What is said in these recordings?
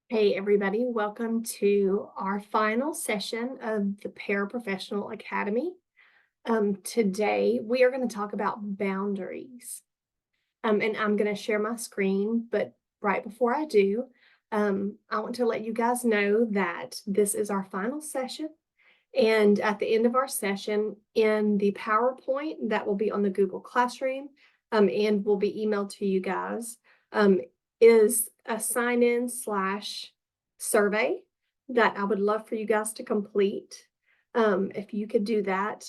Hey everybody, welcome to our final session of the Paraprofessional Academy. Today we are going to talk about boundaries. And I'm going to share my screen, but right before I do, I want to let you guys know that this is our final session. And at the end of our session, in the PowerPoint that will be on the Google Classroom and will be emailed to you guys, is a sign-in / survey that I would love for you guys to complete. If you could do that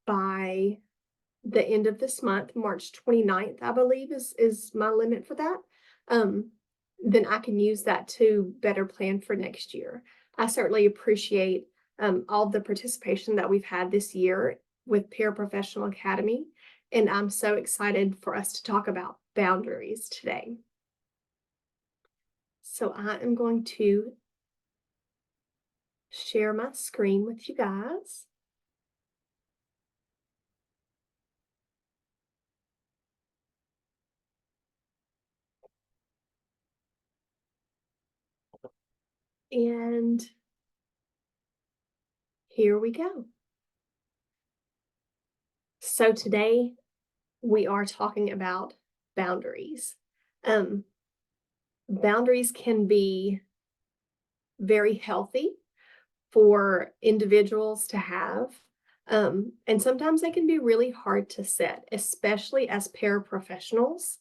by the end of this month, March 29th, I believe is my limit for that. Then I can use that to better plan for next year. I certainly appreciate all the participation that we've had this year with Paraprofessional Academy, and I'm so excited for us to talk about boundaries today. So I am going to share my screen with you guys. And here we go. So today we are talking about boundaries. Boundaries can be very healthy for individuals to have. And sometimes they can be really hard to set, especially as paraprofessionals,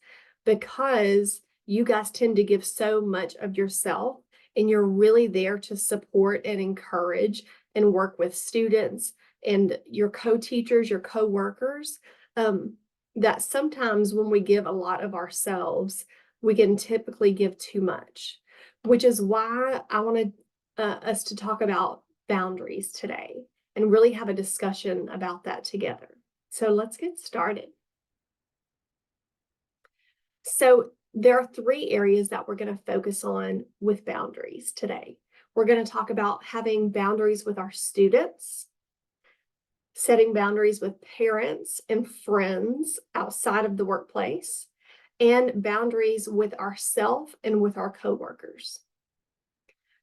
because you guys tend to give so much of yourself and you're really there to support and encourage and work with students and your co-teachers, your co-workers, that sometimes when we give a lot of ourselves, we can typically give too much, which is why I want us to talk about boundaries today and really have a discussion about that together. So let's get started. So there are three areas that we're going to focus on with boundaries today. We're going to talk about having boundaries with our students, setting boundaries with parents and friends outside of the workplace, and boundaries with ourselves and with our coworkers.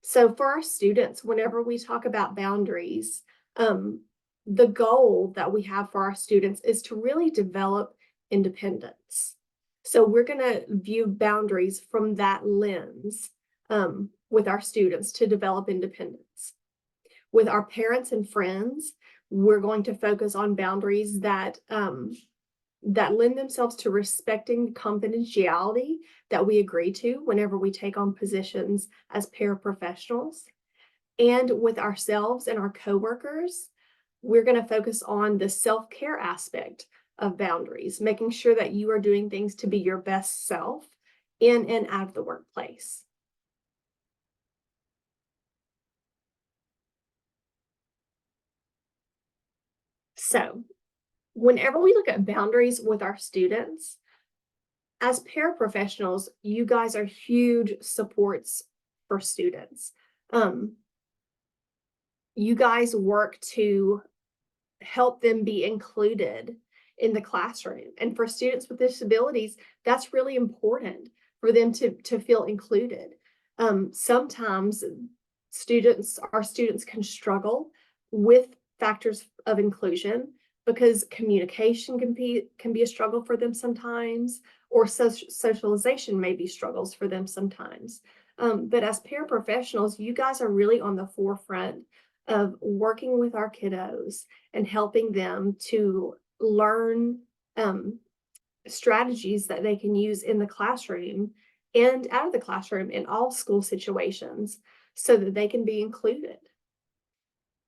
So for our students, whenever we talk about boundaries, the goal that we have for our students is to really develop independence. So we're going to view boundaries from that lens with our students to develop independence. With our parents and friends, we're going to focus on boundaries that lend themselves to respecting confidentiality that we agree to whenever we take on positions as paraprofessionals. And with ourselves and our coworkers, we're going to focus on the self-care aspect of boundaries, making sure that you are doing things to be your best self in and out of the workplace. So whenever we look at boundaries with our students, as paraprofessionals, you guys are huge supports for students. You guys work to help them be included in the classroom. And for students with disabilities, that's really important for them to feel included. Sometimes our students can struggle with factors of inclusion because communication can be a struggle for them sometimes, or socialization may be struggles for them sometimes. But as paraprofessionals, you guys are really on the forefront of working with our kiddos and helping them to learn strategies that they can use in the classroom and out of the classroom in all school situations so that they can be included.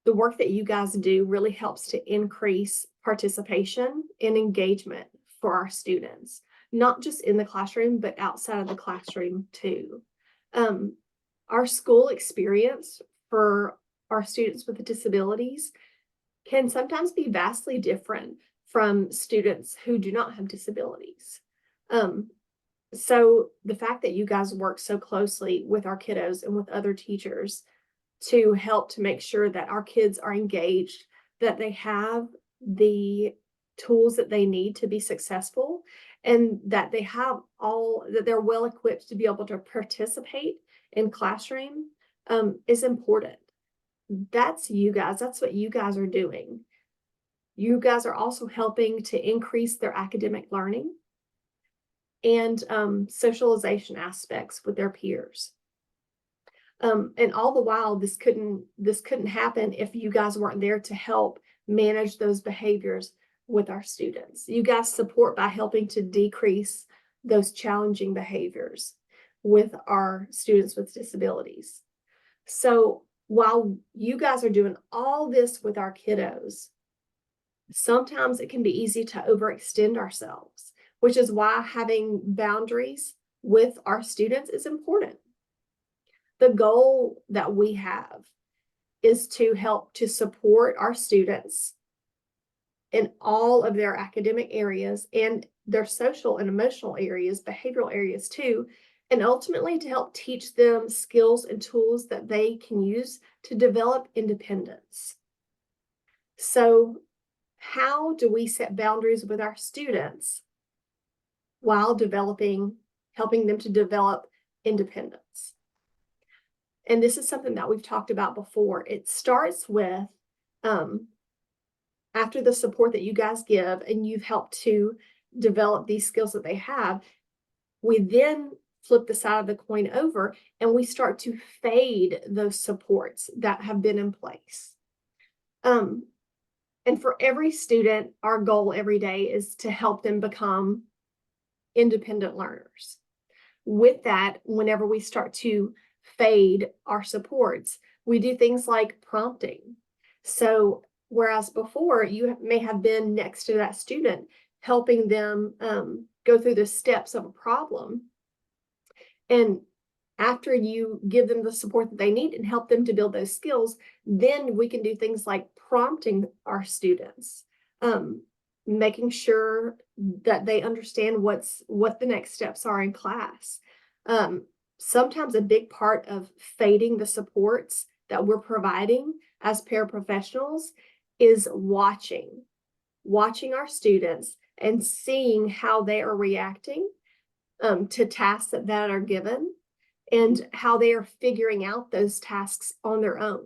The work that you guys do really helps to increase participation and engagement for our students, not just in the classroom, but outside of the classroom too. Our school experience for our students with disabilities can sometimes be vastly different from students who do not have disabilities. So the fact that you guys work so closely with our kiddos and with other teachers to help to make sure that our kids are engaged, that they have the tools that they need to be successful, and that they have that they're well equipped to be able to participate in classroom is important. That's you guys. That's what you guys are doing. You guys are also helping to increase their academic learning and socialization aspects with their peers. And all the while, this couldn't happen if you guys weren't there to help manage those behaviors with our students. You guys support by helping to decrease those challenging behaviors with our students with disabilities. So while you guys are doing all this with our kiddos, sometimes it can be easy to overextend ourselves, which is why having boundaries with our students is important. The goal that we have is to help to support our students in all of their academic areas and their social and emotional areas, behavioral areas too, and ultimately to help teach them skills and tools that they can use to develop independence. So, how do we set boundaries with our students while helping them to develop independence? And this is something that we've talked about before. It starts with after the support that you guys give and you've helped to develop these skills that they have, we then flip the side of the coin over and we start to fade those supports that have been in place. And for every student, our goal every day is to help them become independent learners. With that, whenever we start to fade our supports, we do things like prompting. So whereas before you may have been next to that student, helping them go through the steps of a problem, and after you give them the support that they need and help them to build those skills, then we can do things like prompting our students, making sure that they understand what the next steps are in class. Sometimes a big part of fading the supports that we're providing as paraprofessionals is watching our students and seeing how they are reacting to tasks that are given and how they are figuring out those tasks on their own.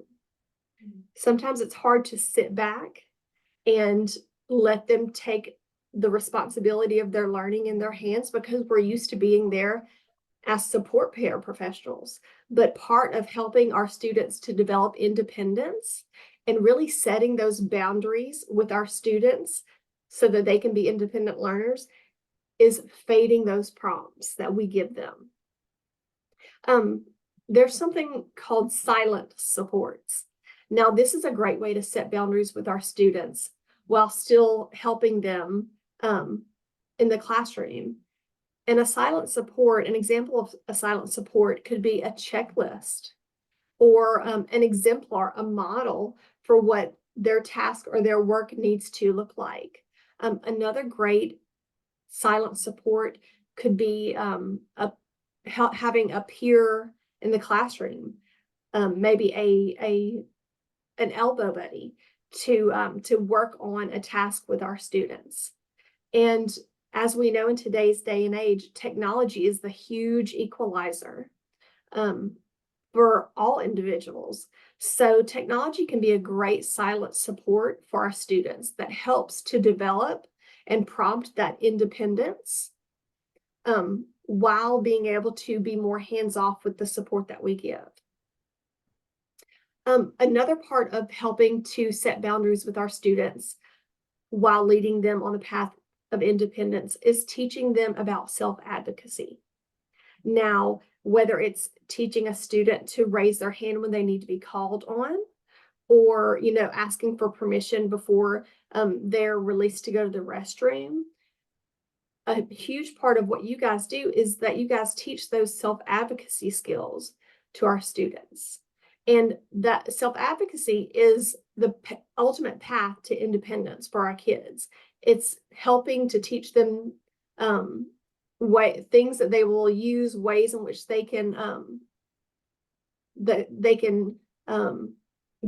Sometimes it's hard to sit back and let them take the responsibility of their learning in their hands because we're used to being there as support paraprofessionals. But part of helping our students to develop independence and really setting those boundaries with our students so that they can be independent learners is fading those prompts that we give them. There's something called silent supports. Now, this is a great way to set boundaries with our students while still helping them in the classroom. And an example of a silent support could be a checklist or an exemplar, a model for what their task or their work needs to look like. Another great silent support could be having a peer in the classroom, maybe an elbow buddy to work on a task with our students. And as we know in today's day and age, technology is the huge equalizer for all individuals. So technology can be a great silent support for our students that helps to develop and prompt that independence while being able to be more hands-off with the support that we give. Another part of helping to set boundaries with our students while leading them on the path of independence is teaching them about self-advocacy. Now, whether it's teaching a student to raise their hand when they need to be called on, or asking for permission before they're released to go to the restroom, a huge part of what you guys do is that you guys teach those self-advocacy skills to our students. And that self-advocacy is the ultimate path to independence for our kids. It's helping to teach them things that they will use, ways in which they can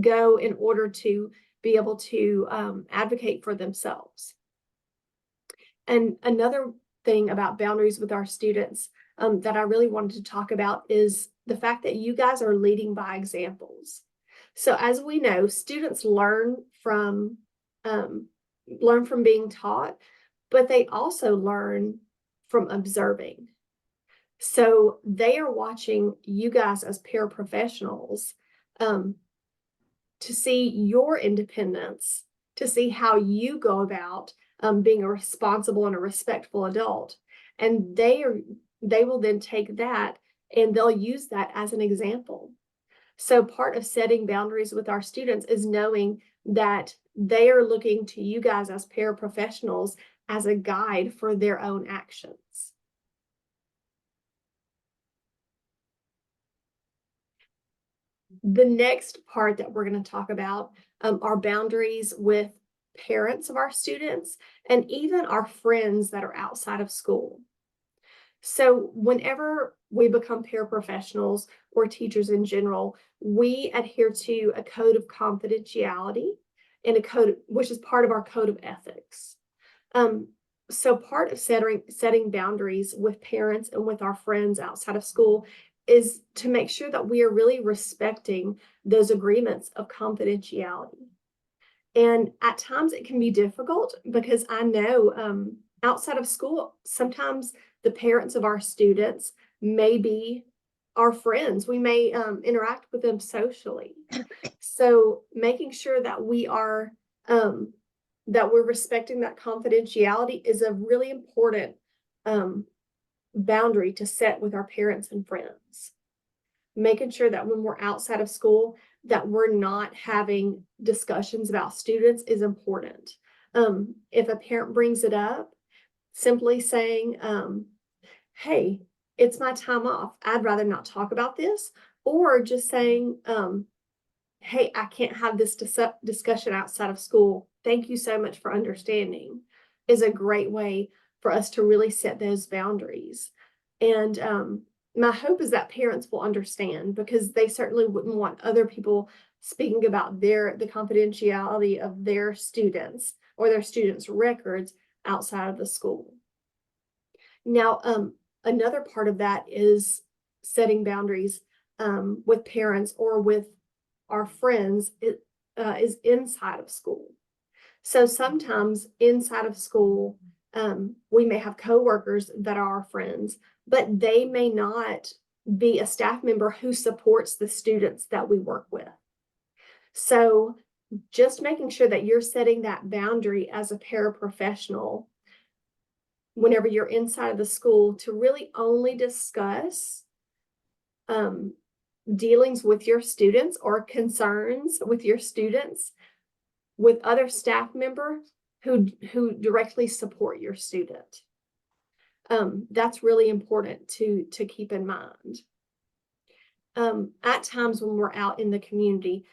go in order to be able to advocate for themselves. And another thing about boundaries with our students that I really wanted to talk about is the fact that you guys are leading by examples. So as we know, students learn from being taught, but they also learn from observing. So they are watching you guys as paraprofessionals to see your independence, to see how you go about being a responsible and a respectful adult. And they will then take that and they'll use that as an example. So part of setting boundaries with our students is knowing that they are looking to you guys as paraprofessionals as a guide for their own actions. The next part that we're going to talk about are boundaries with parents of our students and even our friends that are outside of school. So whenever we become paraprofessionals or teachers in general, we adhere to a code of confidentiality and a code, which is part of our code of ethics. So part of setting boundaries with parents and with our friends outside of school is to make sure that we are really respecting those agreements of confidentiality. And at times it can be difficult because I know outside of school, sometimes the parents of our students may be our friends. We may interact with them socially. So making sure that we're respecting that confidentiality is a really important boundary to set with our parents and friends. Making sure that when we're outside of school, that we're not having discussions about students is important. If a parent brings it up, simply saying, hey, it's my time off. I'd rather not talk about this. Or just saying, hey, I can't have this discussion outside of school. Thank you so much for understanding, is a great way for us to really set those boundaries. And my hope is that parents will understand, because they certainly wouldn't want other people speaking about the confidentiality of their students or their students' records outside of the school. Now, another part of that is setting boundaries with parents or with our friends is inside of school. So sometimes inside of school, we may have coworkers that are our friends, but they may not be a staff member who supports the students that we work with. So just making sure that you're setting that boundary as a paraprofessional whenever you're inside of the school to really only discuss dealings with your students or concerns with your students with other staff members who directly support your student. That's really important to keep in mind. At times when we're out in the community,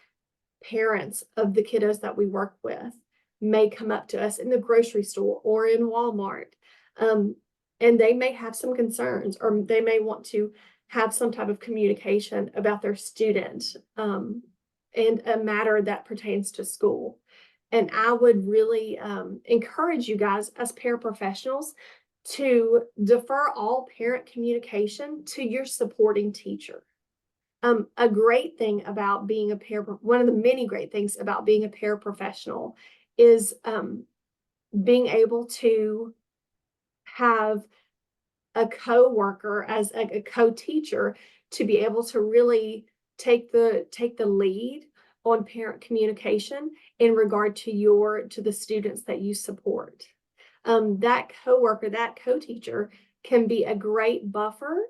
parents of the kiddos that we work with may come up to us in the grocery store or in Walmart, and they may have some concerns, or they may want to have some type of communication about their student and a matter that pertains to school. And I would really encourage you guys as paraprofessionals to defer all parent communication to your supporting teacher. A great thing about being one of the many great things about being a paraprofessional is being able to have a co-worker as a co-teacher to be able to really take the lead on parent communication in regard to the students that you support. That co-worker, that co-teacher can be a great buffer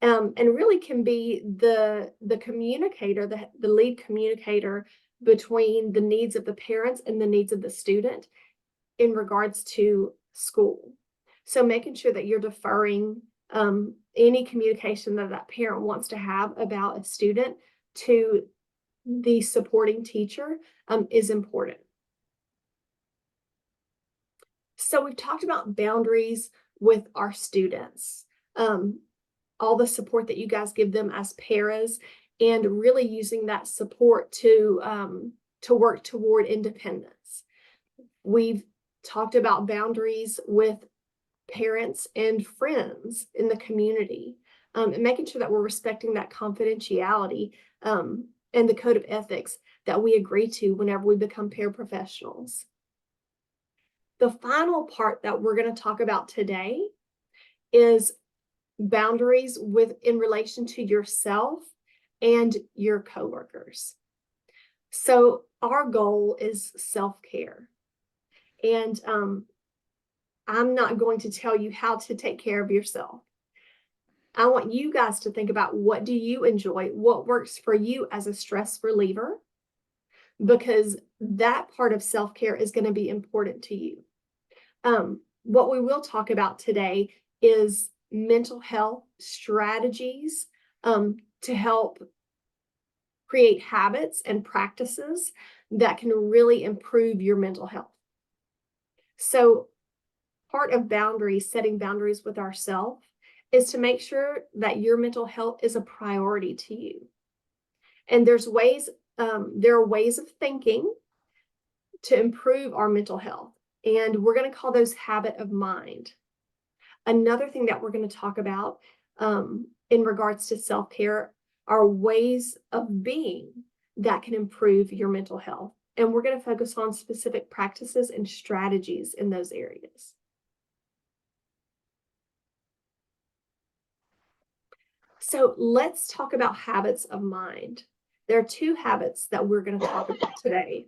and really can be the communicator, the lead communicator between the needs of the parents and the needs of the student in regards to school. So making sure that you're deferring any communication that parent wants to have about a student to the supporting teacher is important. So we've talked about boundaries with our students, all the support that you guys give them as paras, and really using that support to work toward independence. We've talked about boundaries with parents and friends in the community. and making sure that we're respecting that confidentiality and the code of ethics that we agree to whenever we become paraprofessionals. The final part that we're going to talk about today is boundaries in relation to yourself and your coworkers. So our goal is self-care. And I'm not going to tell you how to take care of yourself. I want you guys to think about, what do you enjoy? What works for you as a stress reliever? Because that part of self-care is going to be important to you. What we will talk about today is mental health strategies to help create habits and practices that can really improve your mental health. So part of boundaries, setting boundaries with ourselves, is to make sure that your mental health is a priority to you. And there are ways of thinking to improve our mental health. And we're going to call those habit of mind. Another thing that we're going to talk about in regards to self-care are ways of being that can improve your mental health. And we're going to focus on specific practices and strategies in those areas. So let's talk about habits of mind. There are two habits that we're going to talk about today.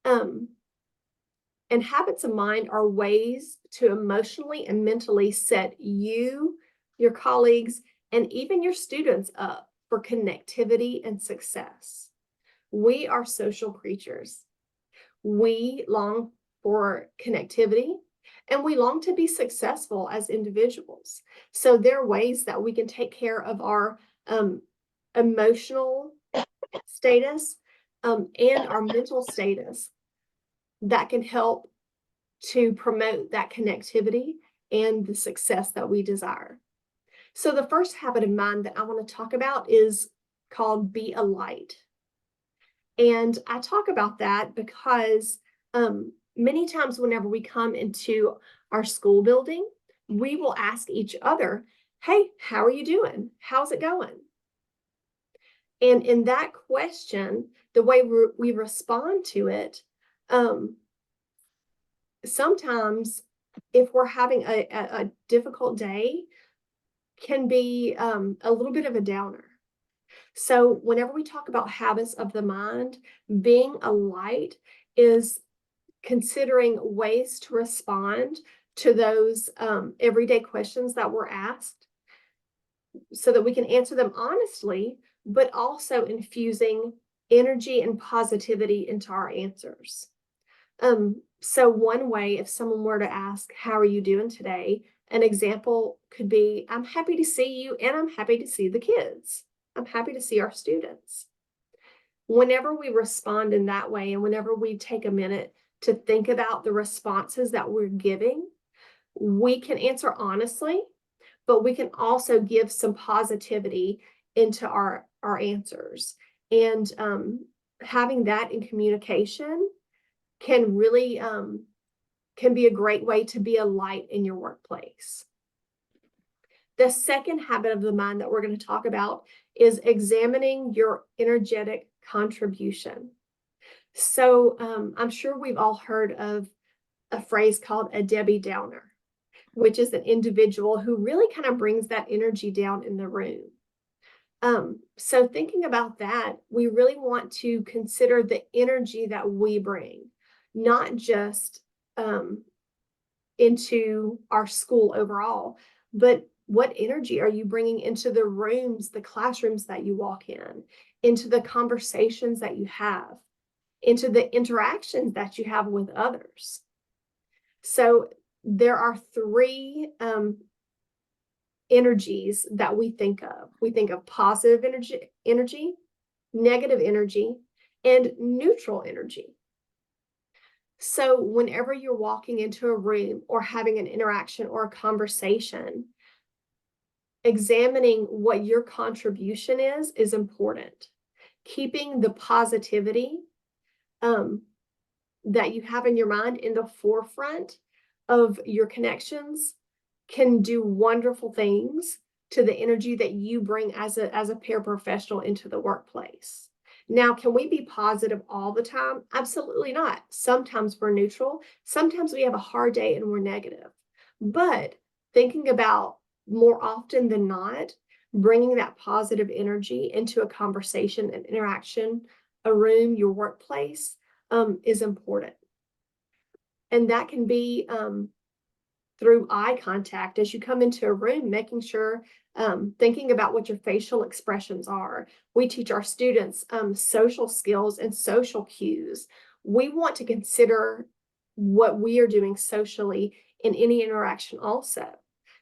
And habits of mind are ways to emotionally and mentally set you, your colleagues, and even your students up for connectivity and success. We are social creatures. We long for connectivity, and we long to be successful as individuals. So there are ways that we can take care of our emotional status and our mental status that can help to promote that connectivity and the success that we desire. So the first habit of mind that I want to talk about is called be a light. And I talk about that because many times whenever we come into our school building, we will ask each other, hey, how are you doing? How's it going? And in that question, the way we respond to it, sometimes if we're having a difficult day, can be a little bit of a downer. So whenever we talk about habits of the mind, being a light is considering ways to respond to those everyday questions that we're asked so that we can answer them honestly, but also infusing energy and positivity into our answers. So one way, if someone were to ask, how are you doing today? An example could be, I'm happy to see you, and I'm happy to see the kids. I'm happy to see our students. Whenever we respond in that way, and whenever we take a minute to think about the responses that we're giving, we can answer honestly, but we can also give some positivity into our answers. And having that in communication can really can be a great way to be a light in your workplace. The second habit of the mind that we're going to talk about is examining your energetic contribution. So I'm sure we've all heard of a phrase called a Debbie Downer, which is an individual who really kind of brings that energy down in the room. So thinking about that, we really want to consider the energy that we bring, not just into our school overall, but what energy are you bringing into the rooms, the classrooms that you walk in, into the conversations that you have, into the interactions that you have with others. So there are three energies that we think of. We think of positive energy, negative energy, and neutral energy. So whenever you're walking into a room or having an interaction or a conversation, examining what your contribution is important. Keeping the positivity that you have in your mind in the forefront of your connections can do wonderful things to the energy that you bring as a paraprofessional into the workplace. Now, can we be positive all the time? Absolutely not. Sometimes we're neutral. Sometimes we have a hard day and we're negative. But thinking about more often than not, bringing that positive energy into a conversation, an interaction, a room, your workplace, is important. And that can be through eye contact as you come into a room, making sure, thinking about what your facial expressions are. We teach our students social skills and social cues. We want to consider what we are doing socially in any interaction also.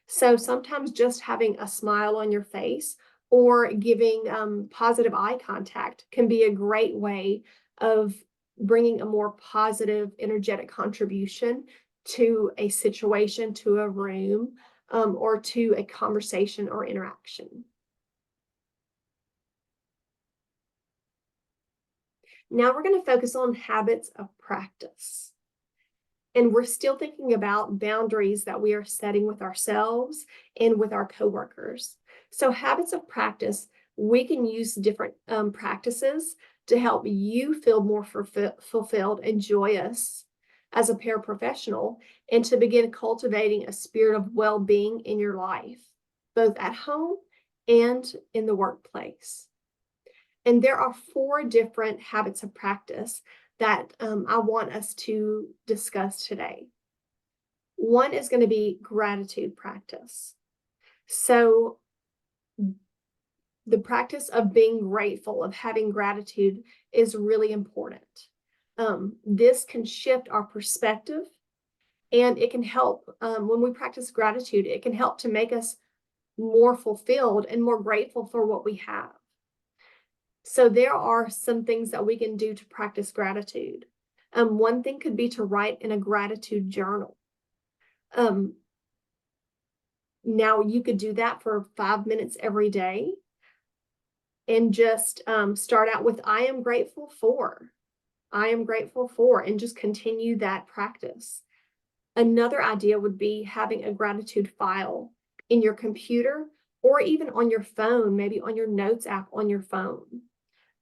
So sometimes just having a smile on your face or giving positive eye contact can be a great way of bringing a more positive, energetic contribution to a situation, to a room, or to a conversation or interaction. Now we're going to focus on habits of practice. And we're still thinking about boundaries that we are setting with ourselves and with our coworkers. So habits of practice, we can use different practices to help you feel more fulfilled and joyous as a paraprofessional, and to begin cultivating a spirit of well-being in your life, both at home and in the workplace. And there are 4 different habits of practice that I want us to discuss today. One is going to be gratitude practice. So the practice of being grateful, of having gratitude, is really important. This can shift our perspective, and it can help when we practice gratitude, it can help to make us more fulfilled and more grateful for what we have. So there are some things that we can do to practice gratitude. One thing could be to write in a gratitude journal. Now you could do that for 5 minutes every day and just start out with, I am grateful for. I am grateful for, and just continue that practice. Another idea would be having a gratitude file in your computer or even on your phone, maybe on your notes app on your phone.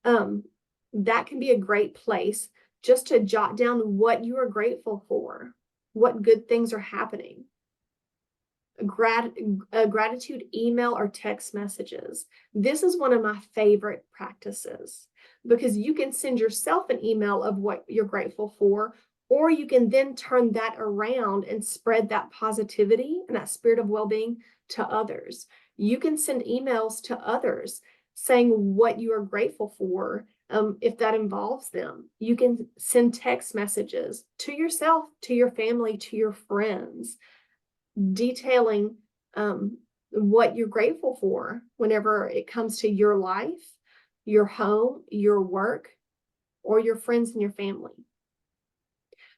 That can be a great place just to jot down what you are grateful for, what good things are happening. Gratitude email or text messages. This is one of my favorite practices because you can send yourself an email of what you're grateful for, or you can then turn that around and spread that positivity and that spirit of well-being to others. You can send emails to others saying what you are grateful for, if that involves them. You can send text messages to yourself, to your family, to your friends, detailing what you're grateful for whenever it comes to your life, your home, your work, or your friends and your family.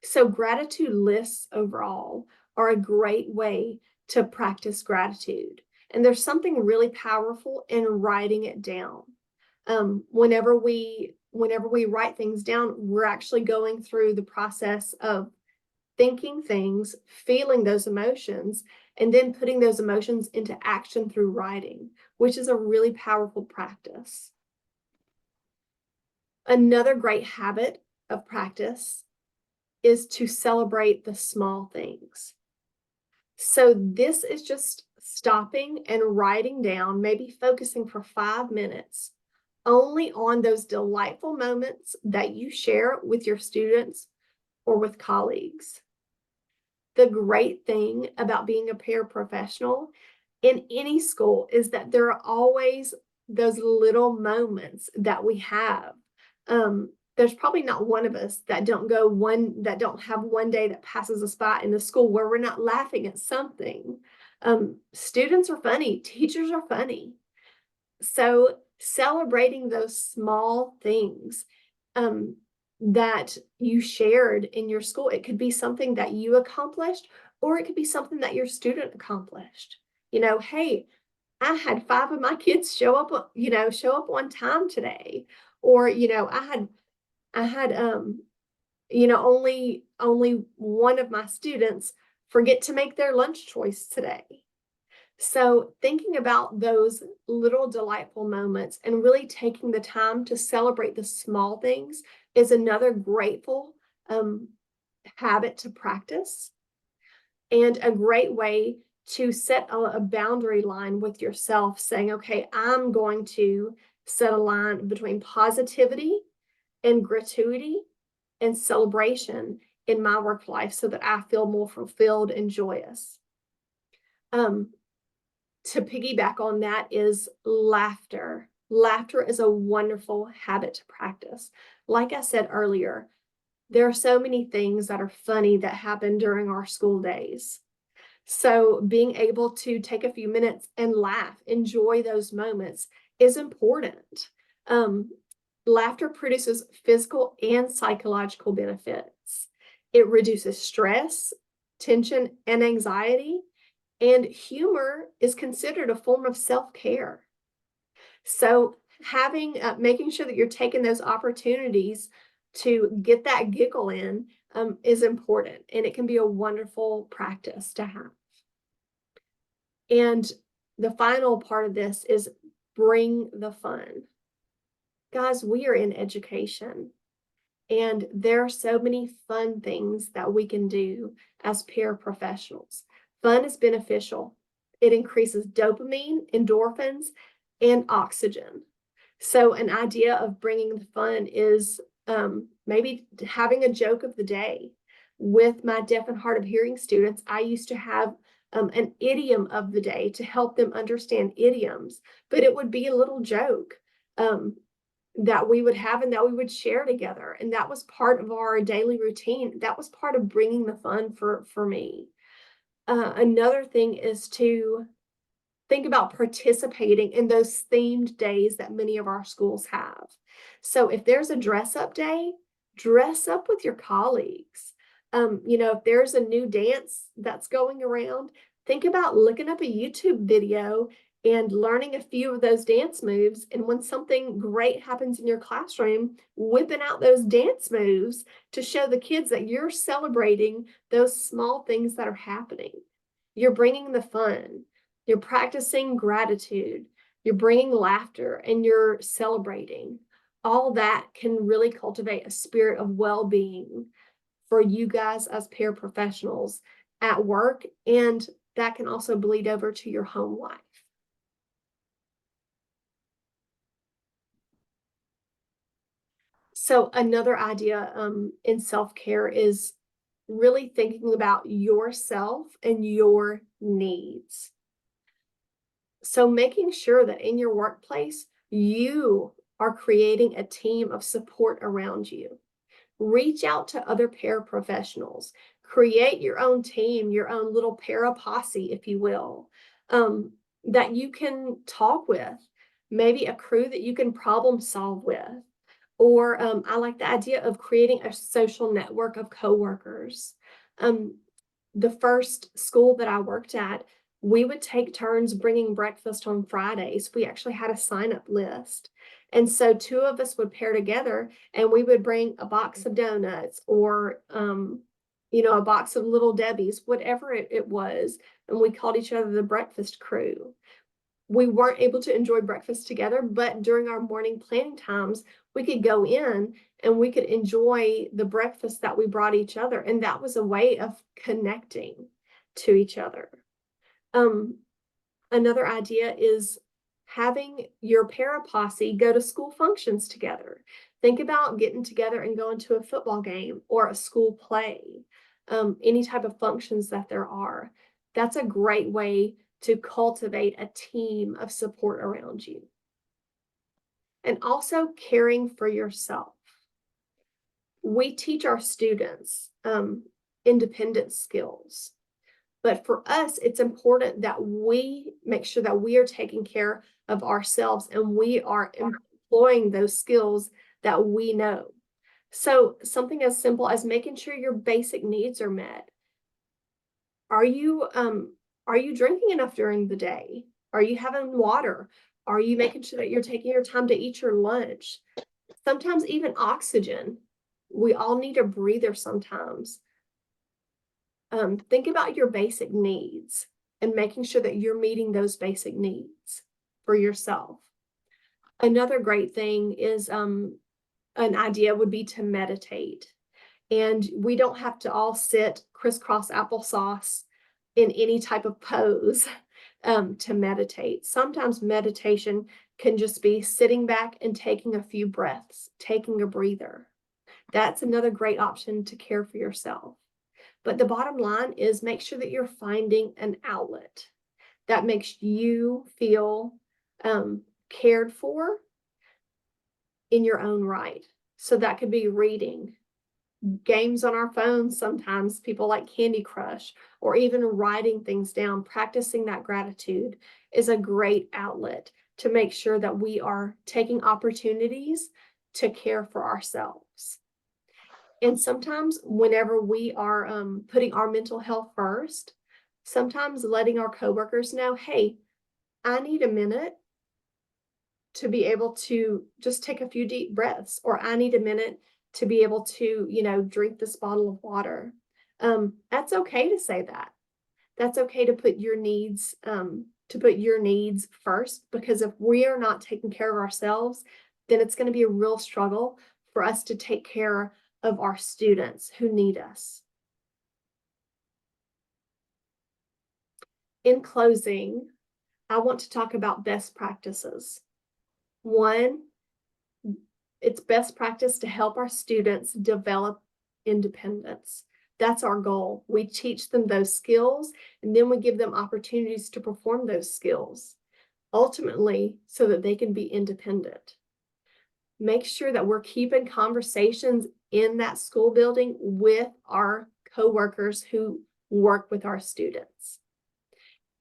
So gratitude lists overall are a great way to practice gratitude. And there's something really powerful in writing it down. Whenever we write things down, we're actually going through the process of thinking things, feeling those emotions, and then putting those emotions into action through writing, which is a really powerful practice. Another great habit of practice is to celebrate the small things. So this is just stopping and writing down, maybe focusing for 5 minutes only on those delightful moments that you share with your students or with colleagues. The great thing about being a paraprofessional in any school is that there are always those little moments that we have. There's probably not one of us that don't have one day that passes us by in the school where we're not laughing at something. Students are funny, teachers are funny. So celebrating those small things that you shared in your school, it could be something that you accomplished, or it could be something that your student accomplished. Hey, I had 5 of my kids show up on time today, or I had only one of my students forget to make their lunch choice today. So thinking about those little delightful moments and really taking the time to celebrate the small things is another grateful um, habit to practice, and a great way to set a boundary line with yourself, saying, okay, I'm going to set a line between positivity and gratuity and celebration in my work life so that I feel more fulfilled and joyous. Um, to piggyback on that is laughter. Laughter is a wonderful habit to practice. Like I said earlier, there are so many things that are funny that happen during our school days. So being able to take a few minutes and laugh, enjoy those moments is important. Um, Laughter produces physical and psychological benefits. It reduces stress, tension, and anxiety, and humor is considered a form of self-care. So making sure that you're taking those opportunities to get that giggle in is important, and it can be a wonderful practice to have. And the final part of this is bring the fun. Guys, we are in education, and there are so many fun things that we can do as paraprofessionals. Fun is beneficial. It increases dopamine, endorphins, and oxygen. So an idea of bringing the fun is maybe having a joke of the day. With my deaf and hard of hearing students, I used to have an idiom of the day to help them understand idioms, but it would be a little joke that we would have and that we would share together. And that was part of our daily routine. That was part of bringing the fun for me. Another thing is to think about participating in those themed days that many of our schools have. So if there's a dress up day, dress up with your colleagues. If there's a new dance that's going around, think about looking up a YouTube video and learning a few of those dance moves. And when something great happens in your classroom, whipping out those dance moves to show the kids that you're celebrating those small things that are happening. You're bringing the fun. You're practicing gratitude, you're bringing laughter, and you're celebrating. All that can really cultivate a spirit of well-being for you guys as paraprofessionals at work, and that can also bleed over to your home life. So another idea in self-care is really thinking about yourself and your needs. So making sure that in your workplace, you are creating a team of support around you. Reach out to other paraprofessionals. Create your own team, your own little para posse, if you will, that you can talk with. Maybe a crew that you can problem solve with. Or I like the idea of creating a social network of coworkers. The first school that I worked at, we would take turns bringing breakfast on Fridays. We actually had a sign-up list. And so two of us would pair together and we would bring a box of donuts or, a box of Little Debbie's, whatever it was. And we called each other the breakfast crew. We weren't able to enjoy breakfast together, but during our morning planning times, we could go in and we could enjoy the breakfast that we brought each other. And that was a way of connecting to each other. Another idea is having your para posse go to school functions together. Think about getting together and going to a football game or a school play, any type of functions that there are. That's a great way to cultivate a team of support around you. And also caring for yourself. We teach our students independent skills. But for us, it's important that we make sure that we are taking care of ourselves and we are employing those skills that we know. So something as simple as making sure your basic needs are met. Are you drinking enough during the day? Are you having water? Are you making sure that you're taking your time to eat your lunch? Sometimes even oxygen. We all need a breather sometimes. Think about your basic needs and making sure that you're meeting those basic needs for yourself. Another great thing is an idea would be to meditate. And we don't have to all sit crisscross applesauce in any type of pose to meditate. Sometimes meditation can just be sitting back and taking a few breaths, taking a breather. That's another great option to care for yourself. But the bottom line is make sure that you're finding an outlet that makes you feel cared for in your own right. So that could be reading, games on our phones. Sometimes people like Candy Crush, or even writing things down. Practicing that gratitude is a great outlet to make sure that we are taking opportunities to care for ourselves. And sometimes whenever we are putting our mental health first, sometimes letting our coworkers know, hey, I need a minute to be able to just take a few deep breaths, or I need a minute to be able to, drink this bottle of water. That's okay to say that. That's okay to put your needs first, because if we are not taking care of ourselves, then it's going to be a real struggle for us to take care of our students who need us. In closing, I want to talk about best practices. One, it's best practice to help our students develop independence. That's our goal. We teach them those skills, and then we give them opportunities to perform those skills, ultimately so that they can be independent. Make sure that we're keeping conversations in that school building with our coworkers who work with our students.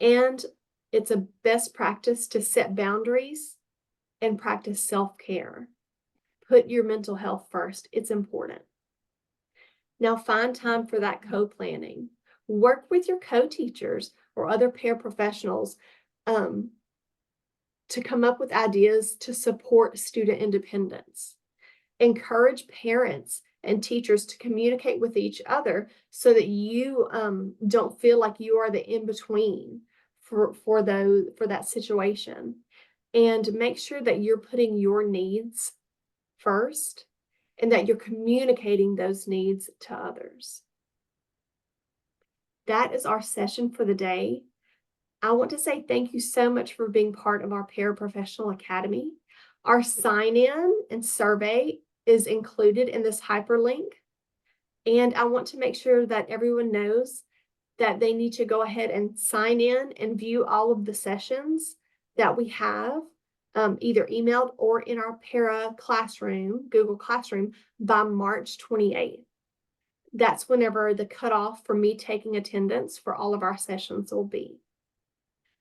And it's a best practice to set boundaries and practice self-care. Put your mental health first. It's important. Now find time for that co-planning. Work with your co-teachers or other paraprofessionals to come up with ideas to support student independence. Encourage parents and teachers to communicate with each other so that you don't feel like you are the in-between for that situation. And make sure that you're putting your needs first and that you're communicating those needs to others. That is our session for the day. I want to say thank you so much for being part of our Paraprofessional Academy. Our sign-in and survey is included in this hyperlink. And I want to make sure that everyone knows that they need to go ahead and sign in and view all of the sessions that we have, either emailed or in our Para Classroom, Google Classroom, by March 28th. That's whenever the cutoff for me taking attendance for all of our sessions will be.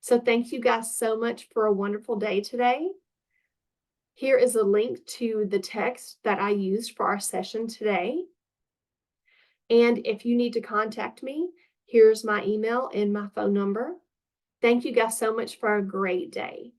So thank you guys so much for a wonderful day today. Here is a link to the text that I used for our session today. And if you need to contact me, here's my email and my phone number. Thank you guys so much for a great day.